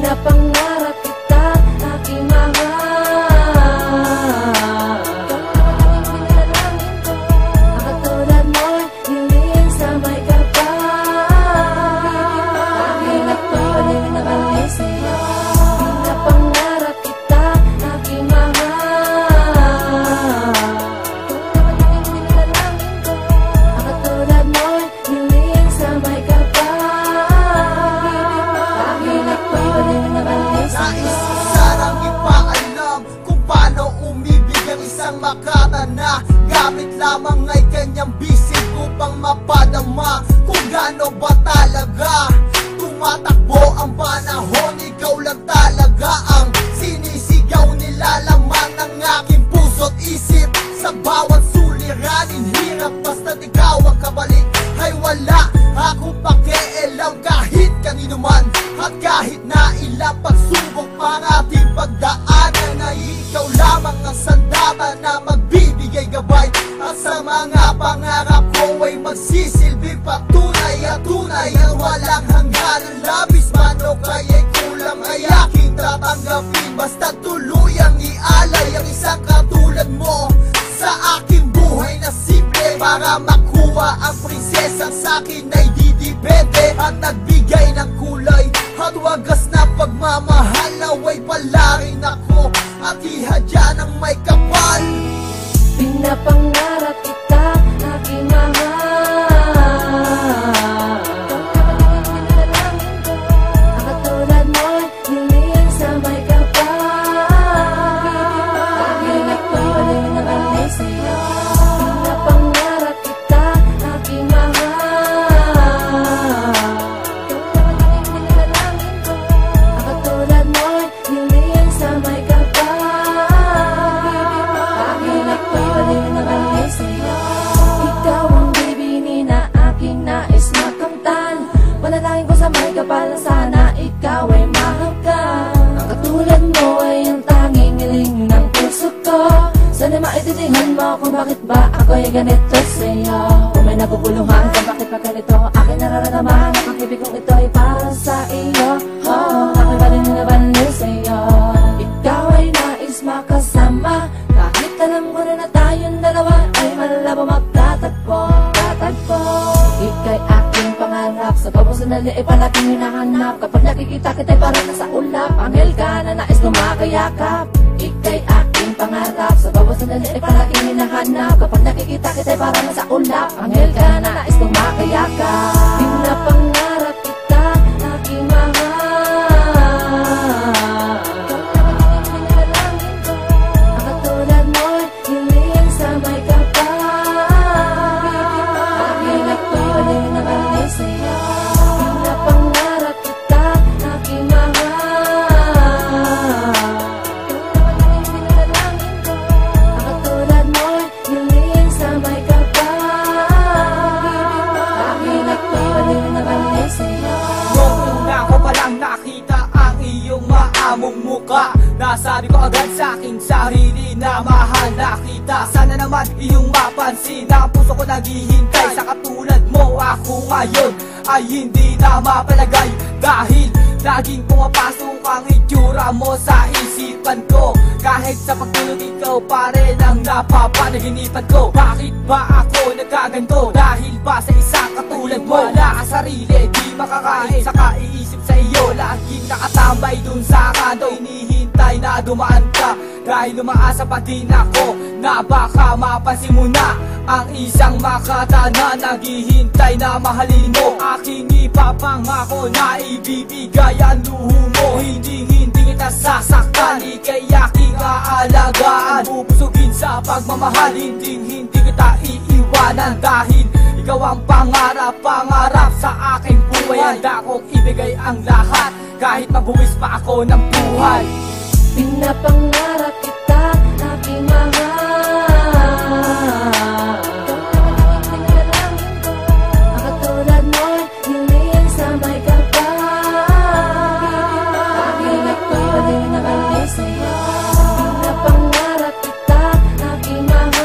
Pinapangarap kita, aking mahal. Ang katulad mo'y hiling sa may kapal. Aking ako'y paling nakalis sa'yo. Pinapangarap kita, aking mahal. Ang katulad mo'y hiling sa may kapal. Aking ako'y paling nakalis sa'yo. Sarang ipaalam kung paano umibig ang isang makatana. Gamit lamang ay kanyang bisig upang mapadama kung gaano ba talaga tumatakbo ang panahon. Ikaw lang talaga ang sinisigaw, nilalaman ng aking puso't isip. Sa bawat suliranin, hirap basta't ikaw ang kabalik. Ay wala akong pakialam kahit kanino man. At kahit na ilang pagsubok ang ating pagdaanan, ay ikaw lamang ang sandata na magbibigay gabay. At sa mga pangarap ko ay magsisilbing patunay at tunay at walang hangganan. Labis man o kaya'y kulang ay aking tatanggapin. Basta tuluyang ialay ang isang katulad mo sa aking buhay na simple. Para makuha ang prinsesang sa'kin ay didipende at nagbigay ng kulay at wagas na pagmamahal. Naway palarin ako at ihadya ng may kapal. Pinapangarap kita, aking mahal. Ang katulad mo'y hiling sa may kapal. Aking ako'y paling nakalis sa'yo. Pinapangarap kita, aking mahal. Ang katulad mo'y hiling sa may kapal. Aking ako'y paling nakalis sa'yo. Ikaw ang bibini na aking nais makamtan. Panalangin ko sa may kapal na sana ikaw ay mahagkan. Ang katulad mo ay ang tanging hiling ng puso ko. Sana maintindihan mo kung bakit ba ako'y ganito sa'yo. Kung may naguguluhan kung bakit pa ganito aking nararamdaman. Ang pag-ibig kong ito ay para sa iyo. Ako'y paling nabaliw sa'yo. Ikaw ay nais makasama. Kahit alam ko na tayong dalawa ay malabo magtatagpo. Ika'y aking pangarap. Sa bawat sandali ay palaging hinahanap. Kapag nakikita kita'y parang nasa ulap. Anghel ka na nais tumakayakap. Ika'y aking pangarap. Sa bawat sandali ay palaging hinahanap. Kapag nakikita kita'y parang nasa ulap. Anghel ka na nais tumakayakap. Pinapangarap kita, aking mahal. Ang katulad mo'y hiling sa may kapal. Aking ako'y paling nakalis sa'yo. Pinapangarap kita, aking mahal. Ang katulad mo'y hiling sa may kapal. Aking ako'y paling nakalis sa'yo. Nung una ko palang nakita ang iyong maamong muka, nasabi ko agad sa aking sarili na mahal na kita. Sana naman iyong mapansin na ang puso ko naghihintay sa katulad mo. Ako ngayon ay hindi na mapalagay dahil laging pumapasok ang itsura mo sa isipan ko. Kahit sa pagtulog ikaw pa rin ang napapanaginipan ko. Bakit ba ako nagkaganto? Dahil ba sa isang katulad mo? Wala ka sarili, di makakain sa kaiisip sa iyo. Laging nakatambay dun sa kanto, hinihintay na dumaan ka. Dahil umaasa pa din ako na baka mapansin mo na ang isang makata na naghihintay na mahalin mo. Aking ipapangako na ibibigay ang luho mo. Hindi kita sasaktan, ika'y aking aalagaan. Pupusugin sa pagmamahal, hindi kita iiwanan. Dahil ikaw ang pangarap sa aking buhay. Handa kong ibigay ang lahat kahit mabuwis pa ako ng buhay. Pinapangarap kita, aking mahal. Ang katulad mo'y hiling sa may kapal. Aking ako'y paling nakalis sa'yo. Pinapangarap kita, aking mahal.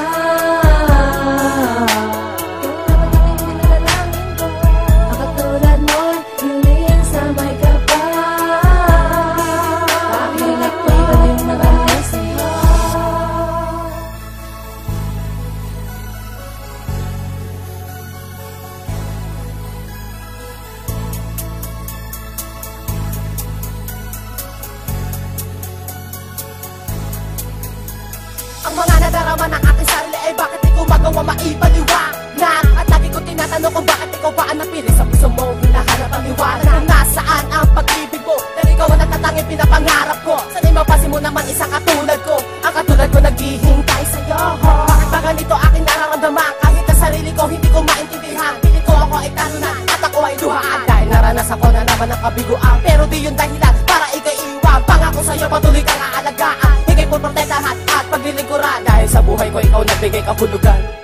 Ang katulad mo'y hiling sa may kapal. Ang mga nadarama ng aking sarili ay bakit di ko magawa maipaliwanag. At lagi ko tinatanong kung bakit ikaw ba ang napili sa puso mo, hinahanap ang liwanag. Kung nasaan ang pag-ibig mo, dahil ikaw ang natatanging pinapangarap ko. Sana'y mapasin mo naman isang katulad ko, ang katulad ko naghihintay sa'yo. Bakit ba ganito aking nararamdaman, kahit sa sarili ko hindi ko maintindihan. Pili ko ako ay talunan at ako ay luhaan, dahil naranasan ko na naman ang kabiguan. Pero di yun dahilan para ikay iwan. Pangako sa'yo patuloy kang aalagaan, higay po protektahan at paglilingkuran, dahil sa buhay ko ikaw nagbigay kahulugan.